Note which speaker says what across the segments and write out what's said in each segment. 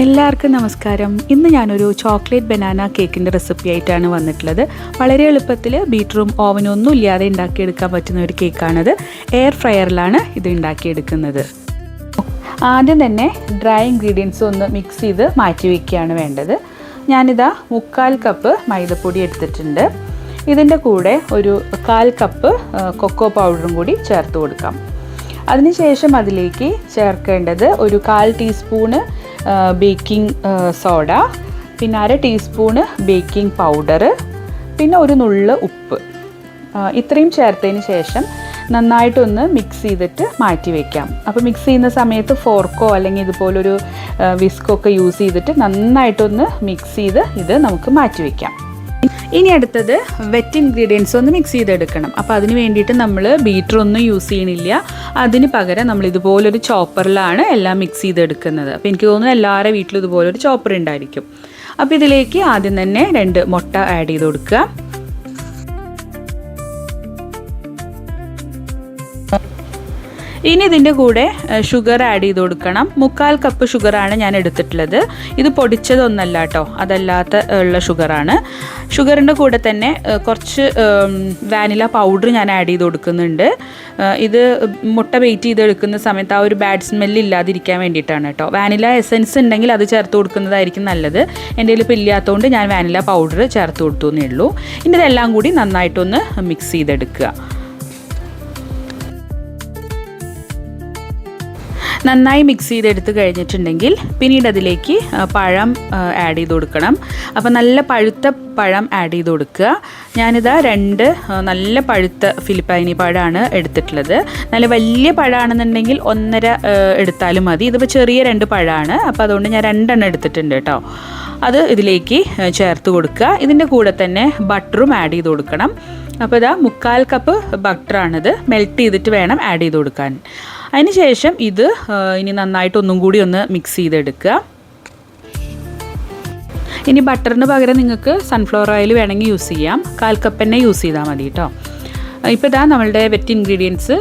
Speaker 1: എല്ലാവർക്കും നമസ്കാരം. ഇന്ന് ഞാനൊരു ചോക്ലേറ്റ് ബനാന കേക്കിൻ്റെ റെസിപ്പി ആയിട്ടാണ് വന്നിട്ടുള്ളത്. വളരെ എളുപ്പത്തിൽ ബീറ്ററും ഓവനും ഒന്നും ഇല്ലാതെ ഉണ്ടാക്കിയെടുക്കാൻ പറ്റുന്ന ഒരു കേക്കാണിത്. എയർ ഫ്രയറിലാണ് ഇത് ഉണ്ടാക്കിയെടുക്കുന്നത്. ആദ്യം തന്നെ ഡ്രൈ ഇൻഗ്രീഡിയൻസ് ഒന്ന് മിക്സ് ചെയ്ത് മാറ്റി വയ്ക്കുകയാണ് വേണ്ടത്. ഞാനിതാ 3/4 കപ്പ് മൈദപ്പൊടി എടുത്തിട്ടുണ്ട്. ഇതിൻ്റെ കൂടെ ഒരു 1/4 കപ്പ് കൊക്കോ പൗഡറും കൂടി ചേർത്ത് കൊടുക്കാം. അതിനുശേഷം അതിലേക്ക് ചേർക്കേണ്ടത് ഒരു 1/4 ടീസ്പൂണ് ബേക്കിംഗ് സോഡ, പിന്നെ 1/2 ടീസ്പൂണ് ബേക്കിംഗ് പൗഡർ, പിന്നെ ഒരു നുള്ള് ഉപ്പ്. ഇത്രയും ചേർത്തതിന് ശേഷം നന്നായിട്ടൊന്ന് മിക്സ് ചെയ്തിട്ട് മാറ്റി വയ്ക്കാം. അപ്പോൾ മിക്സ് ചെയ്യുന്ന സമയത്ത് ഫോർക്കോ അല്ലെങ്കിൽ ഇതുപോലൊരു വിസ്കൊക്കെ യൂസ് ചെയ്തിട്ട് നന്നായിട്ടൊന്ന് മിക്സ് ചെയ്ത് ഇത് നമുക്ക് മാറ്റി വയ്ക്കാം. ഇനി അടുത്തത് വെറ്റ് ഇൻഗ്രീഡിയൻസ് ഒന്ന് മിക്സ് ചെയ്തെടുക്കണം. അപ്പോൾ അതിന് വേണ്ടിയിട്ട് നമ്മൾ ബീറ്ററൊന്നും യൂസ് ചെയ്യണില്ല. അതിന് പകരം നമ്മൾ ഇതുപോലൊരു ചോപ്പറിലാണ് എല്ലാം മിക്സ് ചെയ്തെടുക്കുന്നത്. അപ്പോൾ എനിക്ക് തോന്നുന്നു എല്ലാവരുടെ വീട്ടിലും ഇതുപോലൊരു ചോപ്പർ ഉണ്ടായിരിക്കും. അപ്പോൾ ഇതിലേക്ക് ആദ്യം തന്നെ 2 മുട്ട ആഡ് ചെയ്ത് കൊടുക്കുക. ഇനി ഇതിൻ്റെ കൂടെ ഷുഗർ ആഡ് ചെയ്ത് കൊടുക്കണം. 3/4 കപ്പ് ഷുഗറാണ് ഞാൻ എടുത്തിട്ടുള്ളത്. ഇത് പൊടിച്ചതൊന്നല്ല കേട്ടോ, അതല്ലാത്ത ഉള്ള ഷുഗറാണ്. ഷുഗറിൻ്റെ കൂടെ തന്നെ കുറച്ച് വാനില പൗഡർ ഞാൻ ആഡ് ചെയ്ത് കൊടുക്കുന്നുണ്ട്. ഇത് മുട്ട ബേറ്റ് ചെയ്തെടുക്കുന്ന സമയത്ത് ആ ഒരു ബാഡ് സ്മെല്ല് ഇല്ലാതിരിക്കാൻ വേണ്ടിയിട്ടാണ് കേട്ടോ. വാനില എസൻസ് ഉണ്ടെങ്കിൽ അത് ചേർത്ത് കൊടുക്കുന്നതായിരിക്കും നല്ലത്. എൻ്റെ കയ്യിൽ ഇപ്പോൾ ഇല്ലാത്തതുകൊണ്ട് ഞാൻ വാനില പൗഡർ ചേർത്ത് കൊടുത്തു എന്നേ ഉള്ളൂ. ഇനി ഇതെല്ലാം കൂടി നന്നായിട്ടൊന്ന് മിക്സ് ചെയ്തെടുക്കുക. നന്നായി മിക്സ് ചെയ്തെടുത്ത് കഴിഞ്ഞിട്ടുണ്ടെങ്കിൽ പിന്നീട് അതിലേക്ക് പഴം ആഡ് ചെയ്ത് കൊടുക്കണം. അപ്പോൾ നല്ല പഴുത്ത പഴം ആഡ് ചെയ്ത് കൊടുക്കുക. ഞാനിതാ 2 നല്ല പഴുത്ത ഫിലിപ്പൈനി പഴമാണ് എടുത്തിട്ടുള്ളത്. നല്ല വലിയ പഴമാണെന്നുണ്ടെങ്കിൽ 1.5 എടുത്താലും മതി. ഇതിപ്പോൾ ചെറിയ 2 പഴമാണ്. അപ്പോൾ അതുകൊണ്ട് ഞാൻ 2 എണ്ണം എടുത്തിട്ടുണ്ട് കേട്ടോ. അത് ഇതിലേക്ക് ചേർത്ത് കൊടുക്കുക. ഇതിൻ്റെ കൂടെ തന്നെ ബട്ടറും ആഡ് ചെയ്ത് കൊടുക്കണം. അപ്പോൾ ഇതാ 3/4 കപ്പ് ബട്ടറാണിത്. മെൽറ്റ് ചെയ്തിട്ട് വേണം ആഡ് ചെയ്ത് കൊടുക്കാൻ. അതിന് ശേഷം ഇത് ഇനി നന്നായിട്ട് ഒന്നും കൂടി ഒന്ന് മിക്സ് ചെയ്തെടുക്കുക. ഇനി ബട്ടറിന് പകരം നിങ്ങൾക്ക് സൺഫ്ലവർ ഓയിൽ വേണമെങ്കിൽ യൂസ് ചെയ്യാം. 1/4 കപ്പ് തന്നെ യൂസ് ചെയ്താൽ മതി കേട്ടോ. ഇപ്പോൾ ഇതാ നമ്മളുടെ വെറ്റ് ഇൻഗ്രീഡിയൻസ്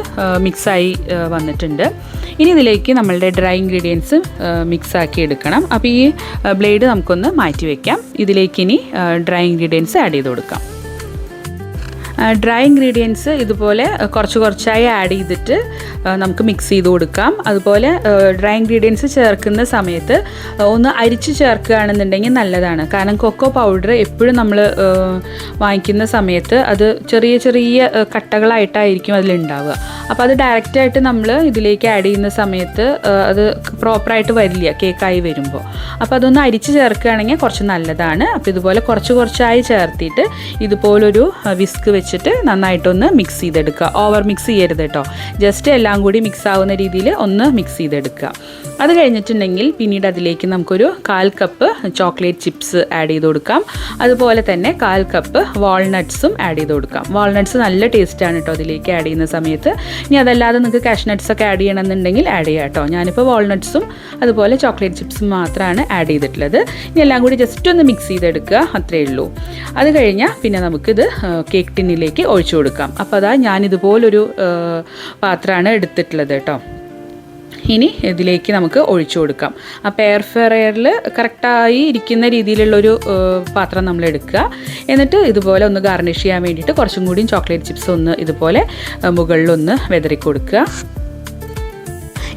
Speaker 1: മിക്സായി വന്നിട്ടുണ്ട്. ഇനി ഇതിലേക്ക് നമ്മളുടെ ഡ്രൈ ഇൻഗ്രീഡിയൻസ് മിക്സാക്കി എടുക്കണം. അപ്പോൾ ഈ ബ്ലേഡ് നമുക്കൊന്ന് മാറ്റി വയ്ക്കാം. ഇതിലേക്ക് ഇനി ഡ്രൈ ഇൻഗ്രീഡിയൻസ് ആഡ് ചെയ്ത് കൊടുക്കാം. ഡ്രൈ ഇൻഗ്രീഡിയൻസ് ഇതുപോലെ കുറച്ചായി ആഡ് ചെയ്തിട്ട് നമുക്ക് മിക്സ് ചെയ്ത് കൊടുക്കാം. അതുപോലെ ഡ്രൈ ഇൻഗ്രീഡിയൻസ് ചേർക്കുന്ന സമയത്ത് ഒന്ന് അരിച്ച് ചേർക്കുകയാണെന്നുണ്ടെങ്കിൽ നല്ലതാണ്. കാരണം കൊക്കോ പൗഡർ എപ്പോഴും നമ്മൾ വാങ്ങിക്കുന്ന സമയത്ത് അത് ചെറിയ ചെറിയ കട്ടകളായിട്ടായിരിക്കും അതിലുണ്ടാവുക. അപ്പോൾ അത് ഡയറക്റ്റായിട്ട് നമ്മൾ ഇതിലേക്ക് ആഡ് ചെയ്യുന്ന സമയത്ത് അത് പ്രോപ്പറായിട്ട് വരില്ല കേക്കായി വരുമ്പോൾ. അപ്പോൾ അതൊന്ന് അരിച്ച് ചേർക്കുകയാണെങ്കിൽ കുറച്ച് നല്ലതാണ്. അപ്പോൾ ഇതുപോലെ കുറച്ചായി ചേർത്തിട്ട് ഇതുപോലൊരു വിസ്ക് വെച്ചിട്ട് നന്നായിട്ടൊന്ന് മിക്സ് ചെയ്തെടുക്കുക. ഓവർ മിക്സ് ചെയ്യരുത് കേട്ടോ. ജസ്റ്റ് എല്ലാം കൂടി മിക്സ് ആവുന്ന രീതിയിൽ ഒന്ന് മിക്സ് ചെയ്തെടുക്കുക. അത് കഴിഞ്ഞിട്ടുണ്ടെങ്കിൽ പിന്നീട് അതിലേക്ക് നമുക്കൊരു 1/4 കപ്പ് ചോക്ലേറ്റ് ചിപ്സ് ആഡ് ചെയ്ത് കൊടുക്കാം. അതുപോലെ തന്നെ 1/4 കപ്പ് വാൾനട്ട്സും ആഡ് ചെയ്ത് കൊടുക്കാം. വാൾനട്ട്സ് നല്ല ടേസ്റ്റാണ് കേട്ടോ അതിലേക്ക് ആഡ് ചെയ്യുന്ന സമയത്ത്. ഇനി അതല്ലാതെ നിങ്ങൾക്ക് കാഷ്നട്ട്സ് ഒക്കെ ആഡ് ചെയ്യണമെന്നുണ്ടെങ്കിൽ ആഡ് ചെയ്യാം കേട്ടോ. ഞാനിപ്പോൾ വാൾനട്ട്സും അതുപോലെ ചോക്ലേറ്റ് ചിപ്സും മാത്രമാണ് ആഡ് ചെയ്തിട്ടുള്ളത്. ഇനി എല്ലാം കൂടി ജസ്റ്റ് ഒന്ന് മിക്സ് ചെയ്തെടുക്കുക, അത്രയേ ഉള്ളൂ. അത് കഴിഞ്ഞാൽ പിന്നെ നമുക്കിത് കേക്ക് ടിന്നിലേക്ക് ഒഴിച്ചു കൊടുക്കാം. അപ്പോൾ അതാ ഞാനിതുപോലൊരു പാത്രമാണ് എടുത്തിട്ടുള്ളത് കേട്ടോ. ഇനി ഇതിലേക്ക് നമുക്ക് ഒഴിച്ചു കൊടുക്കാം. അപ്പോൾ എയർ ഫ്രയറിൽ കറക്റ്റായി ഇരിക്കുന്ന രീതിയിലുള്ളൊരു പാത്രം നമ്മൾ എടുക്കുക. എന്നിട്ട് ഇതുപോലെ ഒന്ന് ഗാർണിഷ് ചെയ്യാൻ വേണ്ടിയിട്ട് കുറച്ചും കൂടി ചോക്ലേറ്റ് ചിപ്സ് ഒന്ന് ഇതുപോലെ മുകളിലൊന്ന് വിതറി കൊടുക്കുക.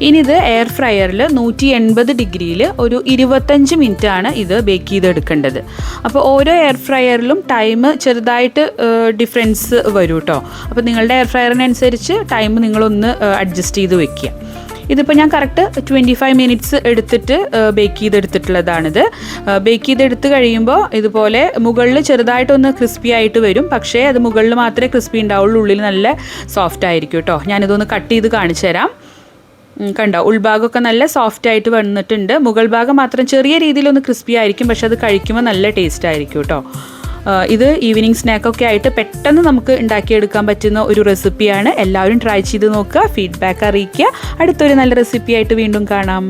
Speaker 1: ഇനി ഇത് എയർ ഫ്രയറിൽ 180 ഡിഗ്രിയിൽ ഒരു 25 മിനിറ്റാണ് ഇത് ബേക്ക് ചെയ്തെടുക്കേണ്ടത്. അപ്പോൾ ഓരോ എയർ ഫ്രയറിലും ടൈം ചെറുതായിട്ട് ഡിഫറൻസ് വരും കേട്ടോ. അപ്പോൾ നിങ്ങളുടെ എയർ ഫ്രയറിനനുസരിച്ച് ടൈം നിങ്ങളൊന്ന് അഡ്ജസ്റ്റ് ചെയ്ത് വെക്കുക. ഇതിപ്പോൾ ഞാൻ കറക്റ്റ് 25 മിനിറ്റ്സ് എടുത്തിട്ട് ബേക്ക് ചെയ്തെടുത്തിട്ടുള്ളതാണിത്. ബേക്ക് ചെയ്തെടുത്ത് കഴിയുമ്പോൾ ഇതുപോലെ മുകളിൽ ചെറുതായിട്ടൊന്ന് ക്രിസ്പി ആയിട്ട് വരും. പക്ഷേ അത് മുകളിൽ മാത്രമേ ക്രിസ്പി ഉണ്ടാവുള്ളൂ, ഉള്ളിൽ നല്ല സോഫ്റ്റ് ആയിരിക്കും കേട്ടോ. ഞാനിതൊന്ന് കട്ട് ചെയ്ത് കാണിച്ചു തരാം. കണ്ടോ, ഉൾഭാഗമൊക്കെ നല്ല സോഫ്റ്റ് ആയിട്ട് വന്നിട്ടുണ്ട്. മുകൾ ഭാഗം മാത്രം ചെറിയ രീതിയിലൊന്ന് ക്രിസ്പി ആയിരിക്കും, പക്ഷെ അത് കഴിക്കുമ്പോൾ നല്ല ടേസ്റ്റ് ആയിരിക്കും കേട്ടോ. ഇത് ഈവനിങ് സ്നാക്കൊക്കെ ആയിട്ട് പെട്ടെന്ന് നമുക്ക് ഉണ്ടാക്കിയെടുക്കാൻ പറ്റുന്ന ഒരു റെസിപ്പിയാണ്. എല്ലാവരും ട്രൈ ചെയ്ത് നോക്കുക, ഫീഡ്ബാക്ക് അറിയിക്കുക. അടുത്തൊരു നല്ല റെസിപ്പി ആയിട്ട് വീണ്ടും കാണാം.